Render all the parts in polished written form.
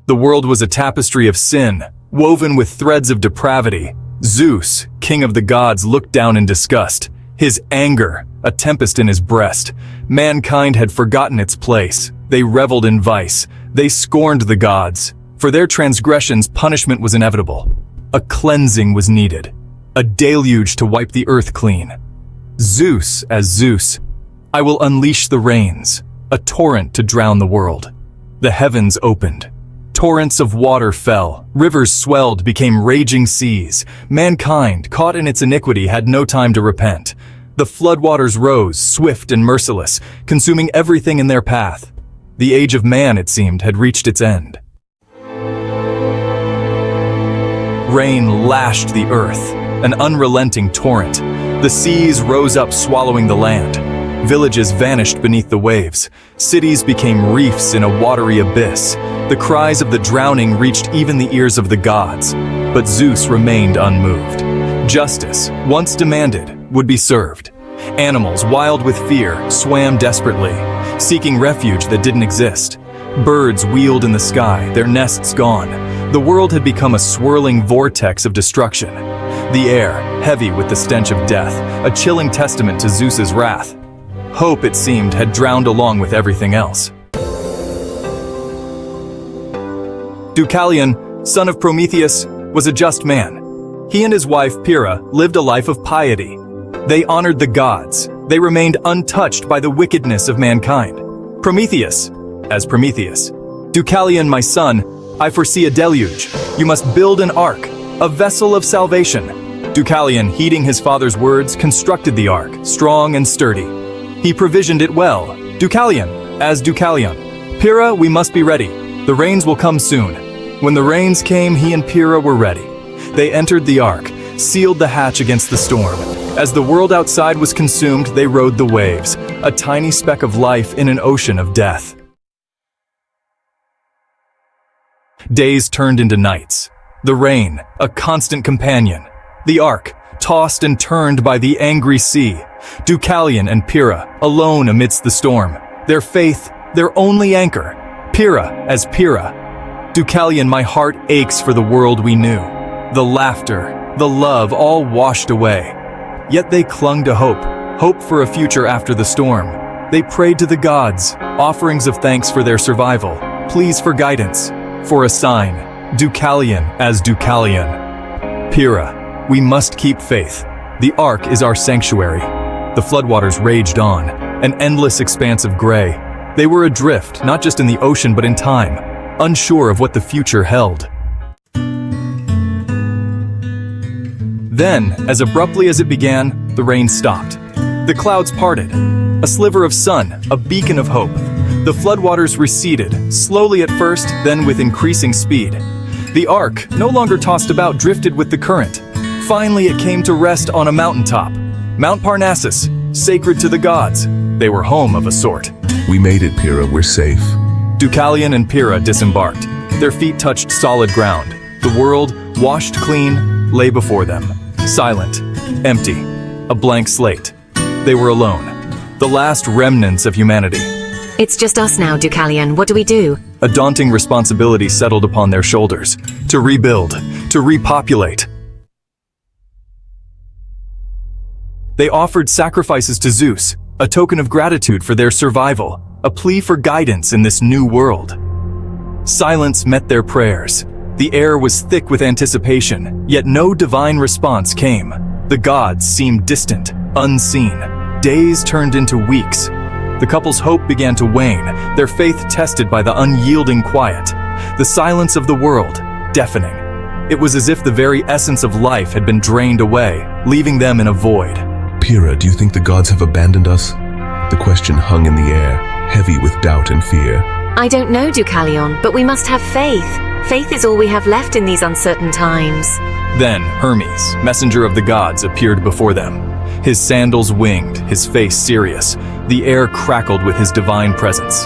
The world was a tapestry of sin, woven with threads of depravity. Zeus, king of the gods, looked down in disgust, his anger a tempest in his breast. Mankind had forgotten its place. They reveled in vice. They scorned the gods. For their transgressions, punishment was inevitable. A cleansing was needed, a deluge to wipe the earth clean. Zeus, as Zeus, I will unleash the rains, a torrent to drown the world. The heavens opened. Torrents of water fell, rivers swelled, became raging seas. Mankind, caught in its iniquity, had no time to repent. The floodwaters rose, swift and merciless, consuming everything in their path. The age of man, it seemed, had reached its end. Rain lashed the earth, an unrelenting torrent. The seas rose up, swallowing the land. Villages vanished beneath the waves. Cities became reefs in a watery abyss. The cries of the drowning reached even the ears of the gods. But Zeus remained unmoved. Justice, once demanded, would be served. Animals, wild with fear, swam desperately, seeking refuge that didn't exist. Birds wheeled in the sky, their nests gone. The world had become a swirling vortex of destruction. The air, heavy with the stench of death, a chilling testament to Zeus's wrath. Hope, it seemed, had drowned along with everything else. Deucalion, son of Prometheus, was a just man. He and his wife Pyrrha lived a life of piety. They honored the gods. They remained untouched by the wickedness of mankind. Prometheus, as Prometheus. Deucalion, my son, I foresee a deluge. You must build an ark, a vessel of salvation. Deucalion, heeding his father's words, constructed the ark, strong and sturdy. He provisioned it well. Deucalion, as Deucalion. Pyrrha, we must be ready. The rains will come soon. When the rains came, he and Pyrrha were ready. They entered the ark, sealed the hatch against the storm. As the world outside was consumed, they rode the waves, a tiny speck of life in an ocean of death. Days turned into nights. The rain, a constant companion. The ark, tossed and turned by the angry sea. Deucalion and Pyrrha, alone amidst the storm. Their faith, their only anchor. Pyrrha as Pyrrha. Deucalion, my heart aches for the world we knew. The laughter, the love, all washed away. Yet they clung to hope, hope for a future after the storm. They prayed to the gods, offerings of thanks for their survival, pleas for guidance, for a sign. Deucalion as Deucalion. Pyrrha, we must keep faith. The ark is our sanctuary. The floodwaters raged on, an endless expanse of gray. They were adrift, not just in the ocean but in time, unsure of what the future held. Then, as abruptly as it began, the rain stopped. The clouds parted. A sliver of sun, a beacon of hope. The floodwaters receded, slowly at first, then with increasing speed. The ark, no longer tossed about, drifted with the current. Finally, it came to rest on a mountaintop. Mount Parnassus, sacred to the gods. They were home of a sort. We made it, Pyrrha, we're safe. Deucalion and Pyrrha disembarked. Their feet touched solid ground. The world, washed clean, lay before them. Silent, empty, a blank slate. They were alone, the last remnants of humanity. It's just us now, Deucalion. What do we do? A daunting responsibility settled upon their shoulders. To rebuild, to repopulate. They offered sacrifices to Zeus, a token of gratitude for their survival, a plea for guidance in this new world. Silence met their prayers. The air was thick with anticipation, yet no divine response came. The gods seemed distant, unseen. Days turned into weeks. The couple's hope began to wane, their faith tested by the unyielding quiet. The silence of the world, deafening. It was as if the very essence of life had been drained away, leaving them in a void. Pyrrha, do you think the gods have abandoned us? The question hung in the air, heavy with doubt and fear. I don't know, Deucalion, but we must have faith. Faith is all we have left in these uncertain times. Then Hermes, messenger of the gods, appeared before them. His sandals winged, his face serious. The air crackled with his divine presence.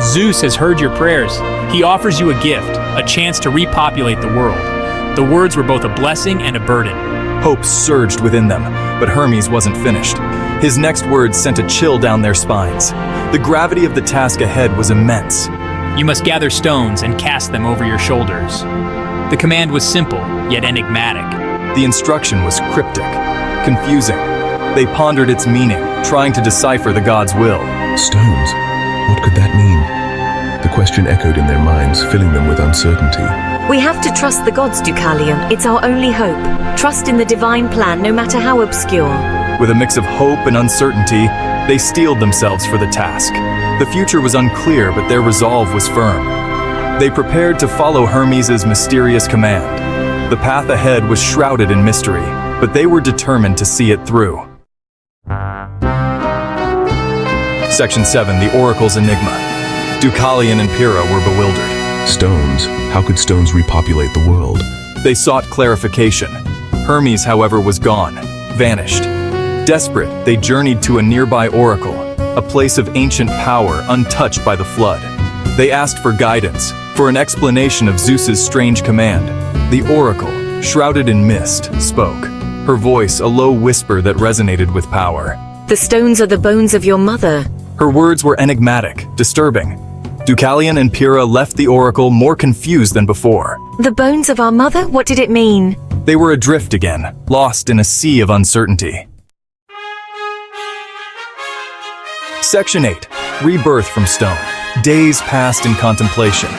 Zeus has heard your prayers. He offers you a gift, a chance to repopulate the world. The words were both a blessing and a burden. Hope surged within them, but Hermes wasn't finished. His next words sent a chill down their spines. The gravity of the task ahead was immense. You must gather stones and cast them over your shoulders. The command was simple, yet enigmatic. The instruction was cryptic, confusing. They pondered its meaning, trying to decipher the god's will. Stones? What could that mean? The question echoed in their minds, filling them with uncertainty. We have to trust the gods, Deucalion. It's our only hope. Trust in the divine plan, no matter how obscure. With a mix of hope and uncertainty, they steeled themselves for the task. The future was unclear, but their resolve was firm. They prepared to follow Hermes' mysterious command. The path ahead was shrouded in mystery, but they were determined to see it through. Section 7, the Oracle's Enigma. Deucalion and Pyrrha were bewildered. Stones? How could stones repopulate the world? They sought clarification. Hermes, however, was gone, vanished. Desperate, they journeyed to a nearby oracle, a place of ancient power untouched by the flood. They asked for guidance, for an explanation of Zeus's strange command. The oracle, shrouded in mist, spoke, her voice a low whisper that resonated with power. The stones are the bones of your mother. Her words were enigmatic, disturbing. Deucalion and Pyrrha left the oracle more confused than before. The bones of our mother? What did it mean? They were adrift again, lost in a sea of uncertainty. Section 8. Rebirth from Stone. Days passed in contemplation.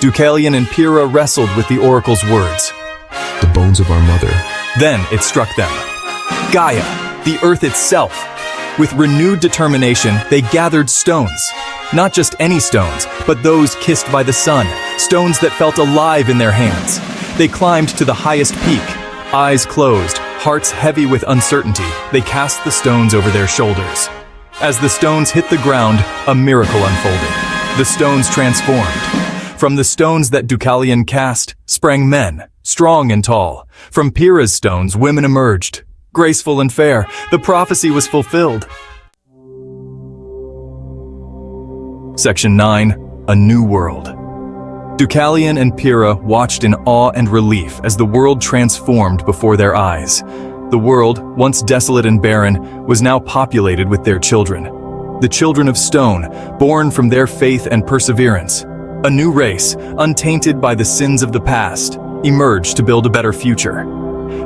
Deucalion and Pyrrha wrestled with the oracle's words. The bones of our mother. Then it struck them. Gaia, the earth itself. With renewed determination, they gathered stones. Not just any stones, but those kissed by the sun, stones that felt alive in their hands. They climbed to the highest peak. Eyes closed, hearts heavy with uncertainty, they cast the stones over their shoulders. As the stones hit the ground, a miracle unfolded. The stones transformed. From the stones that Deucalion cast, sprang men, strong and tall. From Pyrrha's stones, women emerged. Graceful and fair, the prophecy was fulfilled. Section 9. A New World. Deucalion and Pyrrha watched in awe and relief as the world transformed before their eyes. The world, once desolate and barren, was now populated with their children. The children of stone, born from their faith and perseverance. A new race, untainted by the sins of the past, emerged to build a better future.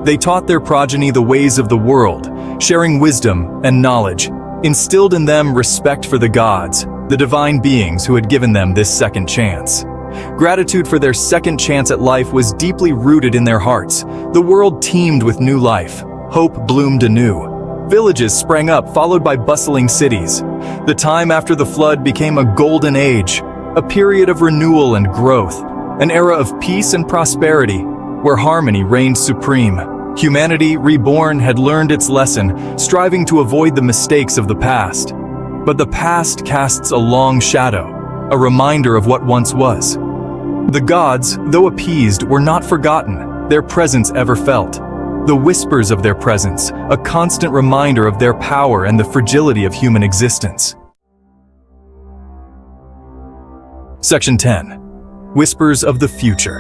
They taught their progeny the ways of the world, sharing wisdom and knowledge, instilled in them respect for the gods, the divine beings who had given them this second chance. Gratitude for their second chance at life was deeply rooted in their hearts. The world teemed with new life. Hope bloomed anew. Villages sprang up, followed by bustling cities. The time after the flood became a golden age, a period of renewal and growth, an era of peace and prosperity, where harmony reigned supreme. Humanity, reborn, had learned its lesson, striving to avoid the mistakes of the past. But the past casts a long shadow, a reminder of what once was. The gods, though appeased, were not forgotten, their presence ever felt. The whispers of their presence, a constant reminder of their power and the fragility of human existence. Section 10. Whispers of the Future.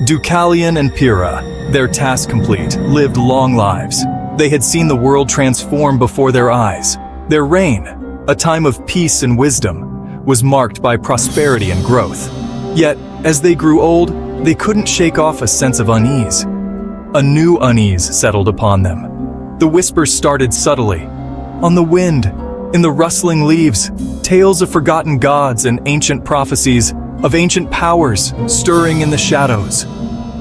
Deucalion and Pyrrha, their task complete, lived long lives. They had seen the world transform before their eyes. Their reign, a time of peace and wisdom, was marked by prosperity and growth. Yet, as they grew old, they couldn't shake off a sense of unease. A new unease settled upon them. The whispers started subtly. On the wind, in the rustling leaves, tales of forgotten gods and ancient prophecies, of ancient powers stirring in the shadows.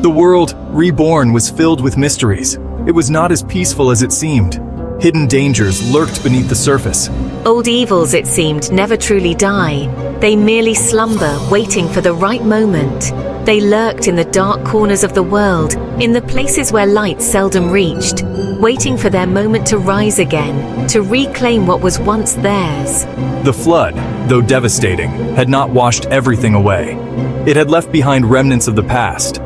The world, reborn, was filled with mysteries. It was not as peaceful as it seemed. Hidden dangers lurked beneath the surface. Old evils, it seemed, never truly die. They merely slumber, waiting for the right moment. They lurked in the dark corners of the world, in the places where light seldom reached, waiting for their moment to rise again, to reclaim what was once theirs. The flood, though devastating, had not washed everything away. It had left behind remnants of the past.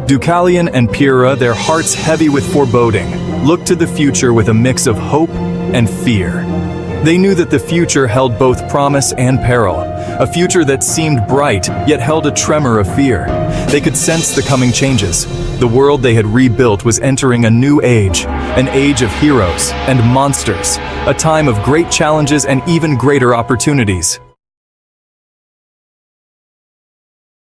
Deucalion and Pyrrha, their hearts heavy with foreboding, looked to the future with a mix of hope and fear. They knew that the future held both promise and peril, a future that seemed bright, yet held a tremor of fear. They could sense the coming changes. The world they had rebuilt was entering a new age, an age of heroes and monsters, a time of great challenges and even greater opportunities.